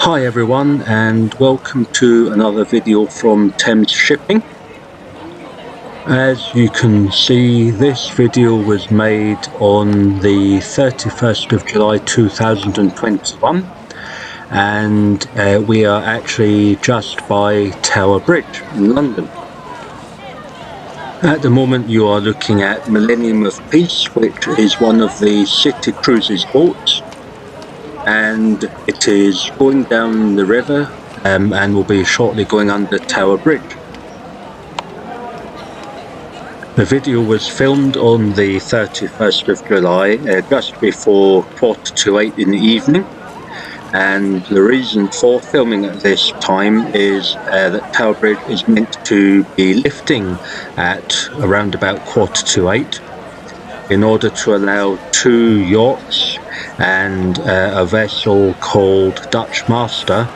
Hi everyone, and welcome to another video from Thames Shipping. As you can see, this video was made on the 31st of July 2021, and we are actually just by Tower Bridge in London. At the moment you are looking at Millennium of Peace, which is one of the City Cruises boats, and it is going down the river and will be shortly going under Tower Bridge. The video was filmed on the 31st of July, just before 7:45 in the evening, and the reason for filming at this time is that Tower Bridge is meant to be lifting at around about 7:45 in order to allow two yachts and a vessel called Dutch Master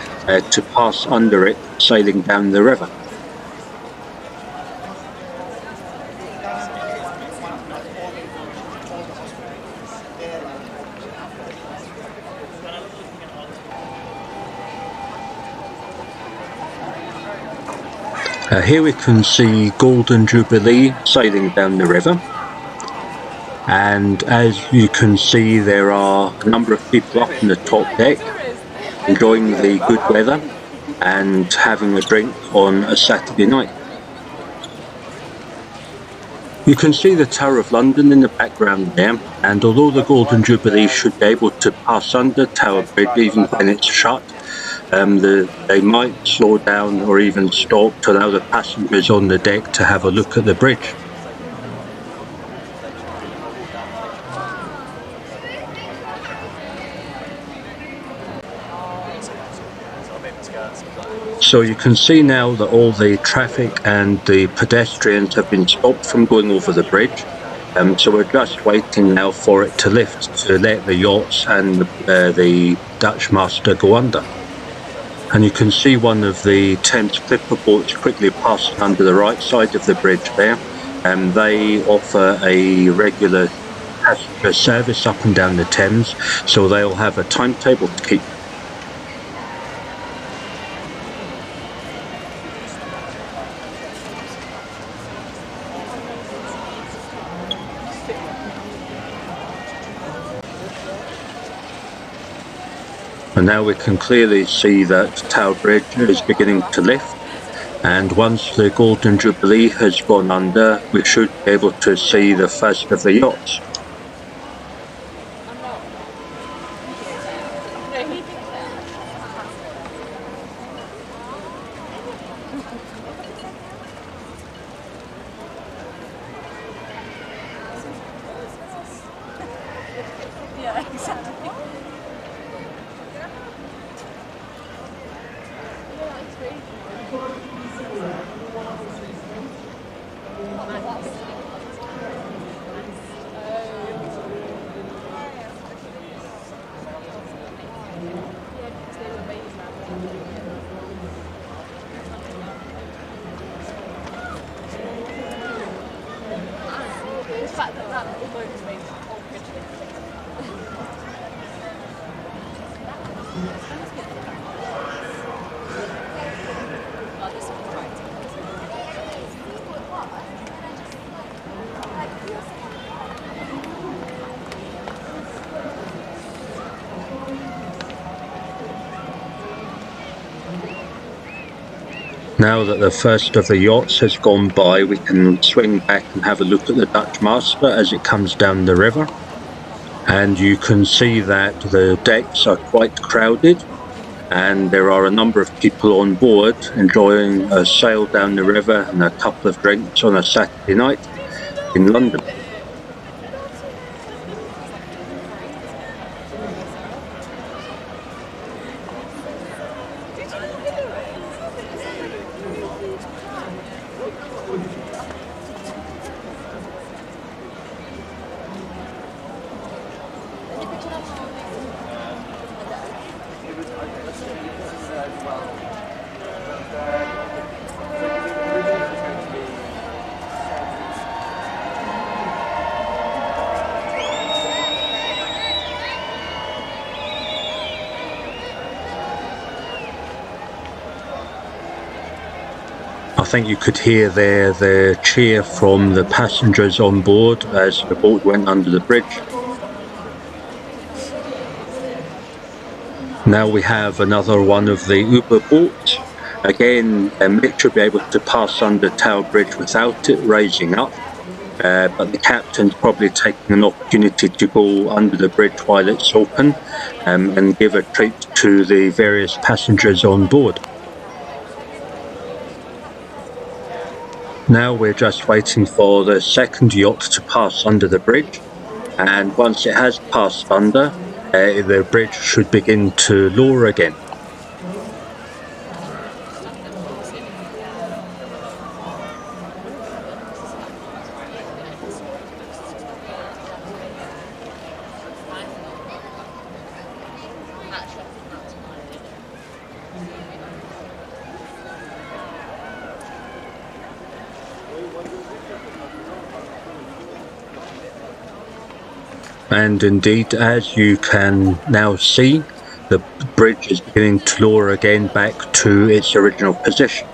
to pass under it, sailing down the river. Here we can see Golden Jubilee sailing down the river, and as you can see there are a number of people up on the top deck enjoying the good weather and having a drink on a Saturday night. You can see the Tower of London in the background there, and although the Golden Jubilee should be able to pass under Tower Bridge even when it's shut, they might slow down or even stop to allow the passengers on the deck to have a look at the bridge. So you can see now that all the traffic and the pedestrians have been stopped from going over the bridge. So we're just waiting now for it to lift to let the yachts and the Dutch Master go under. And you can see one of the Thames Clipper boats quickly passing under the right side of the bridge there. They offer a regular passenger service up and down the Thames, so they'll have a timetable to keep. And now we can clearly see that Tower Bridge is beginning to lift, and once the Golden Jubilee has gone under, we should be able to see the first of the yachts. Yeah, exactly. The fact that that little boat is made of whole bridge. Now that the first of the yachts has gone by, we can swing back and have a look at the Dutch Master as it comes down the river. And you can see that the decks are quite crowded, and there are a number of people on board enjoying a sail down the river and a couple of drinks on a Saturday night in London. I think you could hear there the cheer from the passengers on board as the boat went under the bridge. Now we have another one of the Uber boats. Again, it should be able to pass under Tower Bridge without it raising up, but the captain's probably taking an opportunity to go under the bridge while it's open and give a treat to the various passengers on board. Now we're just waiting for the second yacht to pass under the bridge, and once it has passed under, the bridge should begin to lower again. And indeed, as you can now see, the bridge is beginning to lower again back to its original position.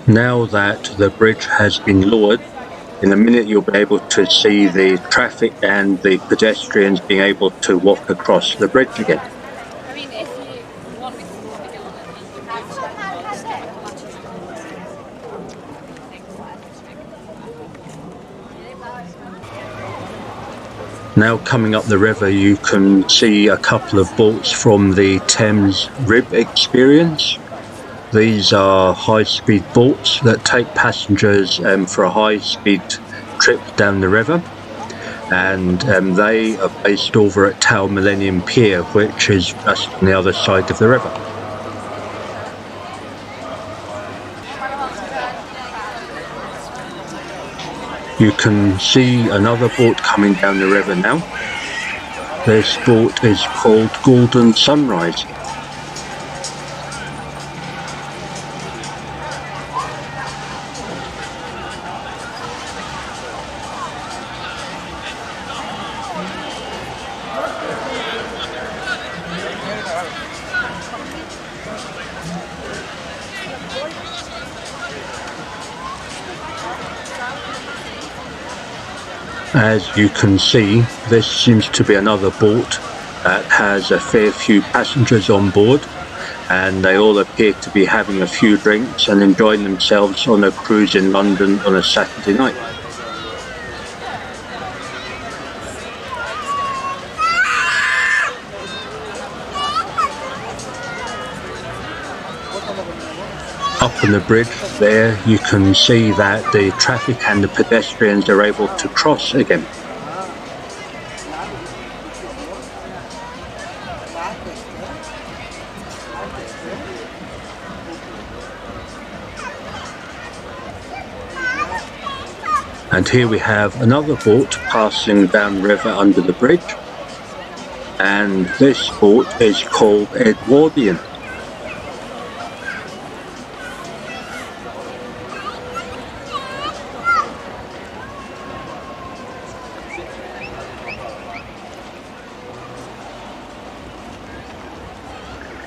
Now that the bridge has been lowered, in a minute you'll be able to see the traffic and the pedestrians being able to walk across the bridge again. I mean, if you want me to go on it, you have to stick the latches on. Now coming up the river, you can see a couple of boats from the Thames Rib Experience. These are high-speed boats that take passengers for a high-speed trip down the river, and they are based over at Tower Millennium Pier, which is just on the other side of the river. You can see another boat coming down the river now. This boat is called Golden Sunrise. As you can see, this seems to be another boat that has a fair few passengers on board, and they all appear to be having a few drinks and enjoying themselves on a cruise in London on a Saturday night. Up on the bridge there, you can see that the traffic and the pedestrians are able to cross again. And here we have another boat passing downriver under the bridge, and this boat is called Edwardian.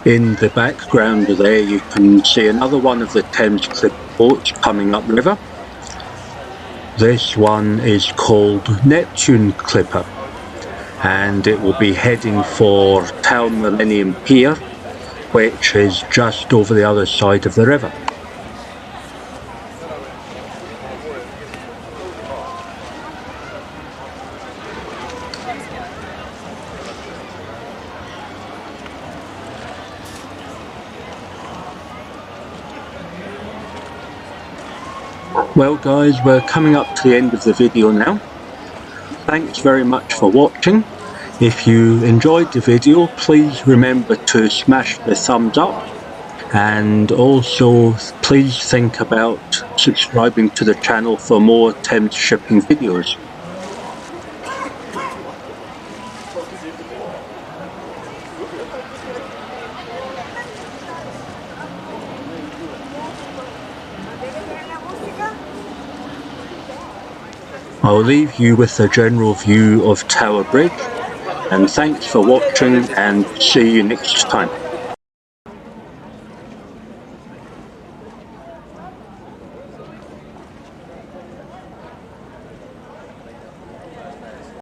In the background there you can see another one of the Thames Clipper boats coming upriver. This one is called Neptune Clipper, and it will be heading for Tower Millennium Pier, which is just over the other side of the river. Well guys, we're coming up to the end of the video now. Thanks very much for watching. If you enjoyed the video, please remember to smash the thumbs up, and also please think about subscribing to the channel for more Thames shipping videos. I'll leave you with a general view of Tower Bridge, and thanks for watching, and see you next time.